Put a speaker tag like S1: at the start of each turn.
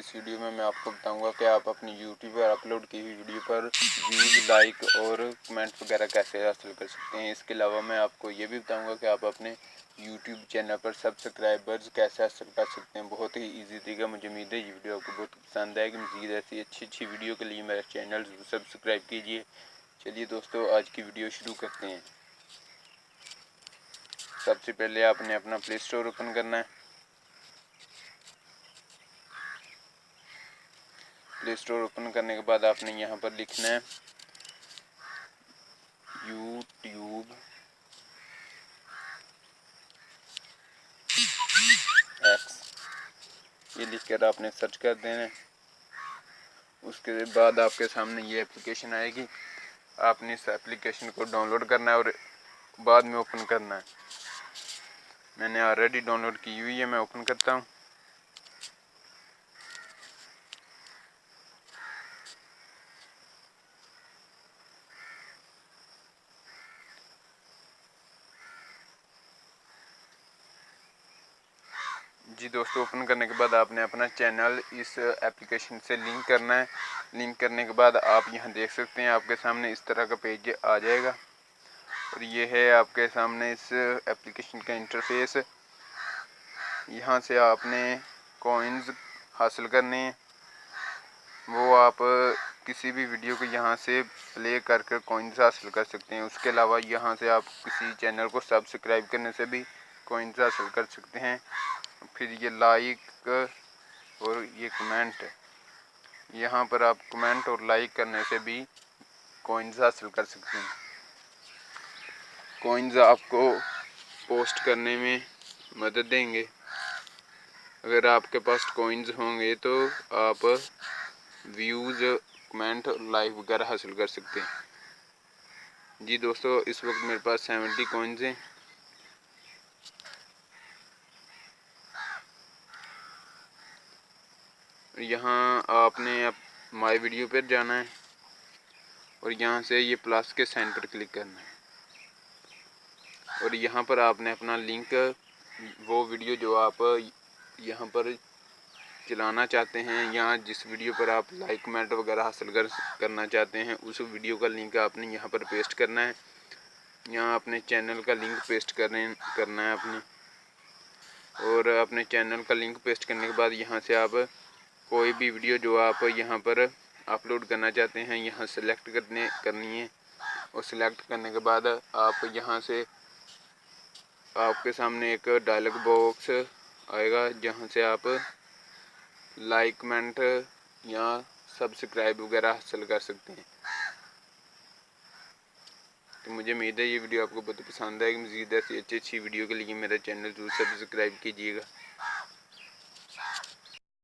S1: इस वीडियो में मैं आपको बताऊंगा कि आप अपनी यूट्यूब पर अपलोड की हुई वीडियो पर व्यूज़, लाइक और कमेंट वगैरह कैसे हासिल कर सकते हैं। इसके अलावा मैं आपको ये भी बताऊंगा कि आप अपने यूट्यूब चैनल पर सब्सक्राइबर्स कैसे हासिल कर सकते हैं। बहुत ही ईजी तरीका। मुझे उम्मीद है ये वीडियो आपको बहुत पसंद आएगी। मज़ीद ऐसी अच्छी वीडियो के लिए मेरा चैनल सब्सक्राइब कीजिए। चलिए दोस्तों, आज की वीडियो शुरू करते हैं। सबसे पहले आपने अपना प्ले स्टोर ओपन करना है। प्ले स्टोर ओपन करने के बाद आपने यहाँ पर लिखना है यूट्यूब एक्स। ये लिखकर आपने सर्च कर देना है। उसके बाद आपके सामने ये एप्लीकेशन आएगी। आपने इस एप्लीकेशन को डाउनलोड करना है और बाद में ओपन करना है। मैंने ऑलरेडी डाउनलोड की हुई है, मैं ओपन करता हूँ। जी दोस्तों, ओपन करने के बाद आपने अपना चैनल इस एप्लीकेशन से लिंक करना है। लिंक करने के बाद आप यहाँ देख सकते हैं, आपके सामने इस तरह का पेज आ जाएगा और ये है आपके सामने इस एप्लीकेशन का इंटरफेस। यहाँ से आपने कॉइन्स हासिल करने हैं। वो आप किसी भी वीडियो को यहाँ से प्ले करके कॉइन्स हासिल कर सकते हैं। उसके अलावा यहाँ से आप किसी चैनल को सब्सक्राइब करने से भी कॉइन्स हासिल कर सकते हैं। फिर ये लाइक और ये कमेंट, यहाँ पर आप कमेंट और लाइक करने से भी कॉइन्स हासिल कर सकते हैं। कॉइन्स आपको पोस्ट करने में मदद देंगे। अगर आपके पास कॉइन्स होंगे तो आप व्यूज़, कमेंट और लाइक वगैरह हासिल कर सकते हैं। जी दोस्तों, इस वक्त मेरे पास 70 कॉइन्स हैं। यहाँ आपने माय वीडियो पर जाना है और यहाँ से ये प्लस के साइन पर क्लिक करना है और यहाँ पर आपने अपना लिंक, वो वीडियो जो आप यहाँ पर चलाना चाहते हैं या जिस वीडियो पर आप लाइक कमेंट वगैरह हासिल करना चाहते हैं, उस वीडियो का लिंक आपने यहाँ पर पेस्ट करना है। यहाँ अपने चैनल का लिंक पेस्ट करना है अपने, और अपने चैनल का लिंक पेस्ट करने के बाद यहाँ से आप कोई भी वीडियो जो आप यहाँ पर अपलोड करना चाहते हैं यहाँ सेलेक्ट करनी है। और सिलेक्ट करने के बाद आप यहाँ से आपके सामने एक डायलॉग बॉक्स आएगा जहाँ से आप लाइक, कमेंट या सब्सक्राइब वगैरह हासिल कर सकते हैं। तो मुझे उम्मीद है ये वीडियो आपको बहुत पसंद आएगी। मज़ीद ऐसी अच्छी वीडियो के लिए मेरा चैनल जरूर सब्सक्राइब कीजिएगा।